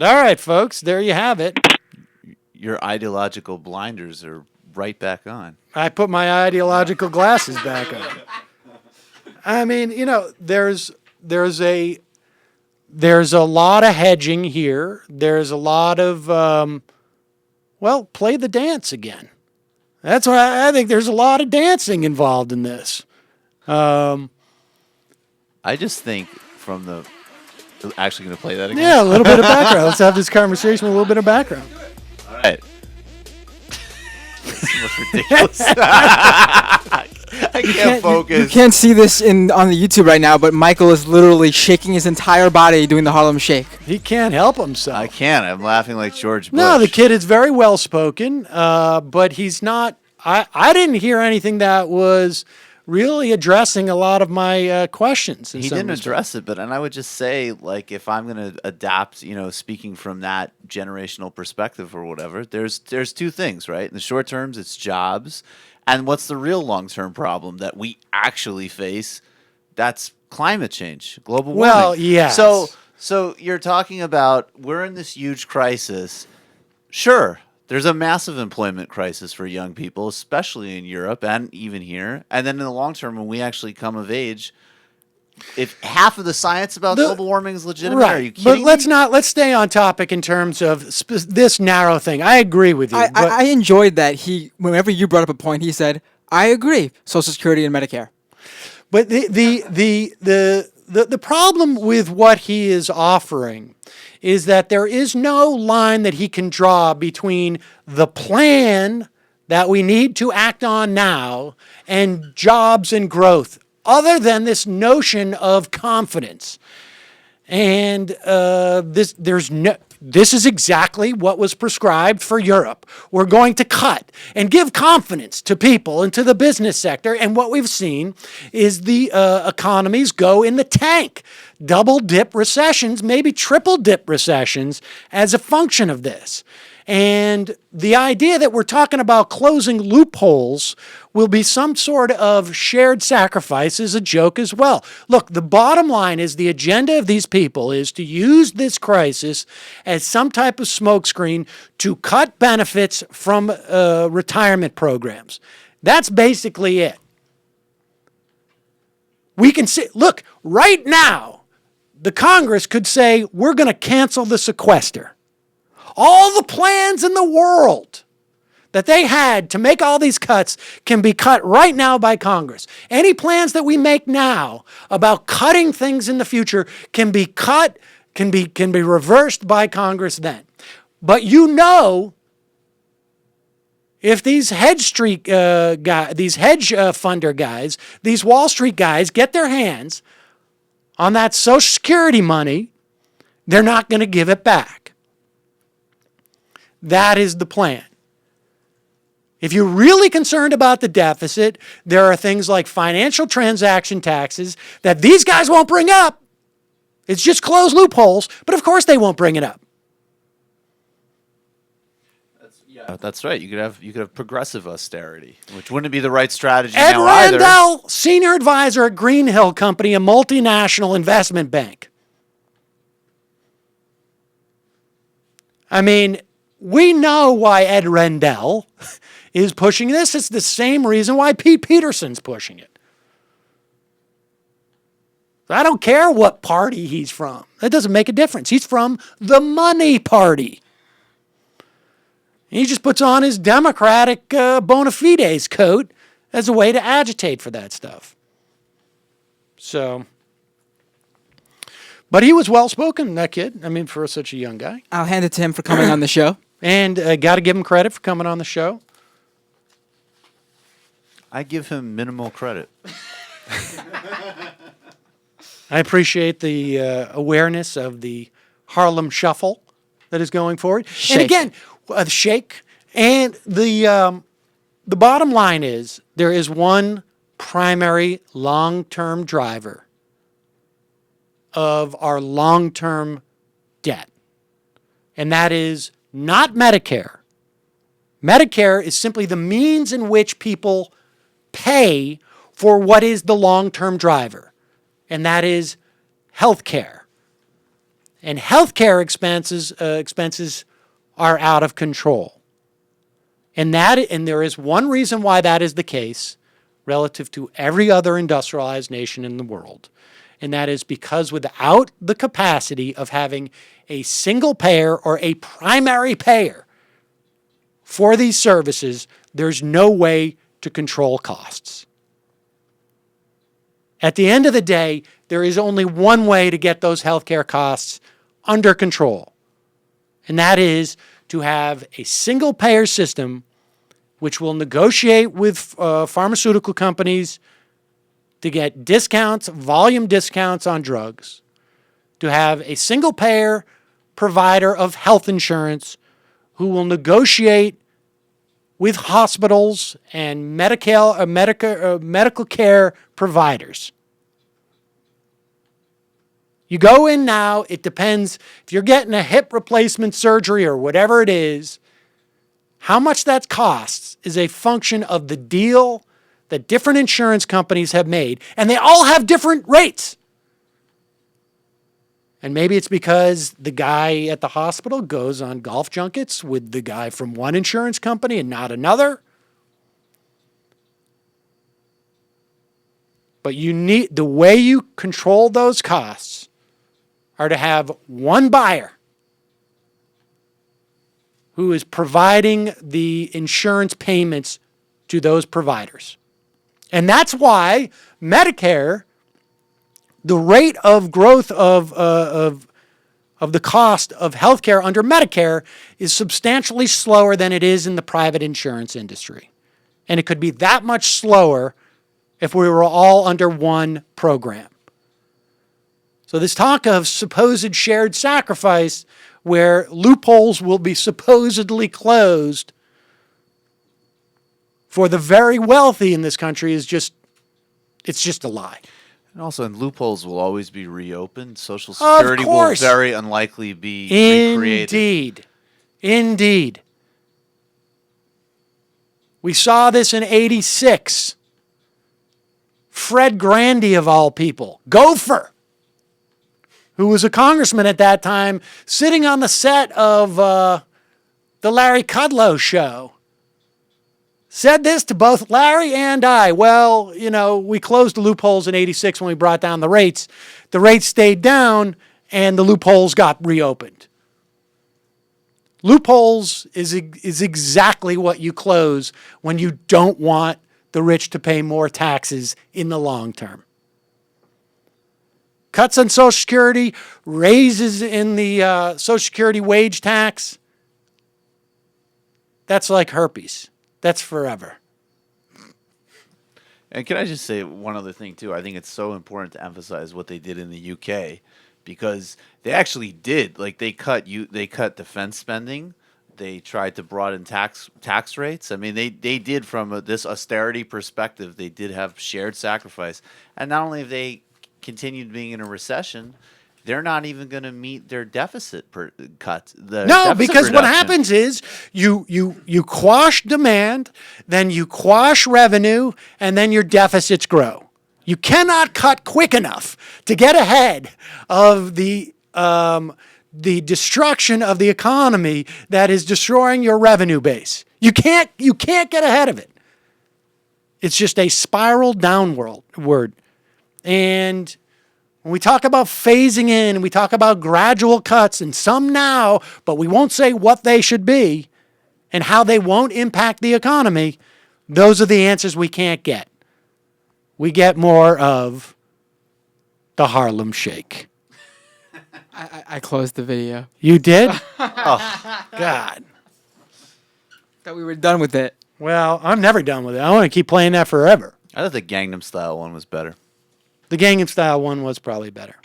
All right, folks, there you have it. Your ideological blinders are right back on. I put my ideological glasses back on. I mean, there's a lot of hedging here. There's a lot of play the dance again. That's why I think there's a lot of dancing involved in this. I just think from the actually going to play that again. Yeah, a little bit of background. Let's have this conversation with a little bit of background. All right. This is most ridiculous. I can't focus. You can't see this on the YouTube right now, but Michael is literally shaking his entire body doing the Harlem Shake. He can't help himself. I can't. I'm laughing like George Bush. No, the kid is very well spoken, but he's not. I didn't hear anything that was really addressing a lot of my questions. He didn't address it, and I would just say, like, if I'm going to adapt, speaking from that generational perspective or whatever, there's two things, right? In the short terms, it's jobs. And what's the real long-term problem that we actually face? That's climate change, global warming. Well, yes. So you're talking about we're in this huge crisis. Sure, there's a massive employment crisis for young people, especially in Europe and even here. And then in the long term, when we actually come of age, if half of the science about global warming is legitimate, right. Are you kidding me? Let's stay on topic in terms of this narrow thing. I agree with you. I enjoyed that whenever you brought up a point, he said, "I agree." Social Security and Medicare. But the problem with what he is offering is that there is no line that he can draw between the plan that we need to act on now and jobs and growth, other than this notion of confidence. And this is exactly what was prescribed for Europe. We're going to cut and give confidence to people and to the business sector. And what we've seen is the economies go in the tank. Double dip recessions, maybe triple dip recessions as a function of this. And the idea that we're talking about closing loopholes will be some sort of shared sacrifice is a joke as well. Look, the bottom line is the agenda of these people is to use this crisis as some type of smokescreen to cut benefits from retirement programs. That's basically it. We can see, look, right now, the Congress could say, we're going to cancel the sequester. All the plans in the world that they had to make all these cuts can be cut right now by Congress. Any plans that we make now about cutting things in the future can be cut, can be reversed by Congress then. But if these hedge funder guys, these Wall Street guys get their hands on that Social Security money, they're not going to give it back. That is the plan. If you're really concerned about the deficit, there are things like financial transaction taxes that these guys won't bring up. It's just closed loopholes, but of course they won't bring it up. That's right. You could have progressive austerity, which wouldn't be the right strategy Ed now Randell, either. senior advisor at Greenhill Company, a multinational investment bank. I mean, we know why Ed Rendell is pushing this. It's the same reason why Pete Peterson's pushing it. I don't care what party he's from. That doesn't make a difference. He's from the money party. He just puts on his Democratic bona fides coat as a way to agitate for that stuff. So, but he was well-spoken, that kid. I mean, for such a young guy. I'll hand it to him for coming on the show. And got to give him credit for coming on the show. I give him minimal credit. I appreciate the awareness of the Harlem Shuffle that is going forward. Shake. And again, the shake. And the bottom line is there is one primary long-term driver of our long-term debt. And that is not Medicare. Medicare is simply the means in which people pay for what is the long-term driver, and that is health care. And healthcare expenses are out of control. And there is one reason why that is the case relative to every other industrialized nation in the world. And that is because without the capacity of having a single payer or a primary payer for these services, there's no way to control costs. At the end of the day, there is only one way to get those healthcare costs under control, and that is to have a single payer system which will negotiate with pharmaceutical companies to get discounts, volume discounts on drugs, to have a single payer provider of health insurance who will negotiate with hospitals and medical care providers. You go in now, it depends if you're getting a hip replacement surgery or whatever it is, how much that costs is a function of the deal that different insurance companies have made, and they all have different rates. And maybe it's because the guy at the hospital goes on golf junkets with the guy from one insurance company and not another. But the way you control those costs are to have one buyer who is providing the insurance payments to those providers. And that's why Medicare, the rate of growth of the cost of healthcare under Medicare is substantially slower than it is in the private insurance industry. And it could be that much slower if we were all under one program. So this talk of supposed shared sacrifice, where loopholes will be supposedly closed for the very wealthy in this country, it's just a lie. And also, loopholes will always be reopened. Social Security will very unlikely be recreated. Indeed. We saw this in '86. Fred Grandy, of all people, Gopher, who was a congressman at that time, sitting on the set of the Larry Kudlow show, said this to both Larry and I. Well, we closed the loopholes in '86 when we brought down the rates. The rates stayed down, and the loopholes got reopened. Loopholes is exactly what you close when you don't want the rich to pay more taxes in the long term. Cuts on Social Security, raises in the Social Security wage tax. That's like herpes. That's forever. And can I just say one other thing, too? I think it's so important to emphasize what they did in the UK, because they actually did. Like, they cut defense spending. They tried to broaden tax rates. I mean, they did, from this austerity perspective, they did have shared sacrifice. And not only have they continued being in a recession, they're not even going to meet their deficit cuts. No, because what happens is you quash demand, then you quash revenue, and then your deficits grow. You cannot cut quick enough to get ahead of the destruction of the economy that is destroying your revenue base. You can't get ahead of it. It's just a spiral downward. And when we talk about phasing in, we talk about gradual cuts, and some now, but we won't say what they should be and how they won't impact the economy, those are the answers we can't get. We get more of the Harlem Shake. I closed the video. You did? Oh, God. Thought we were done with it. Well, I'm never done with it. I want to keep playing that forever. I thought the Gangnam Style one was better. The Gangnam Style one was probably better.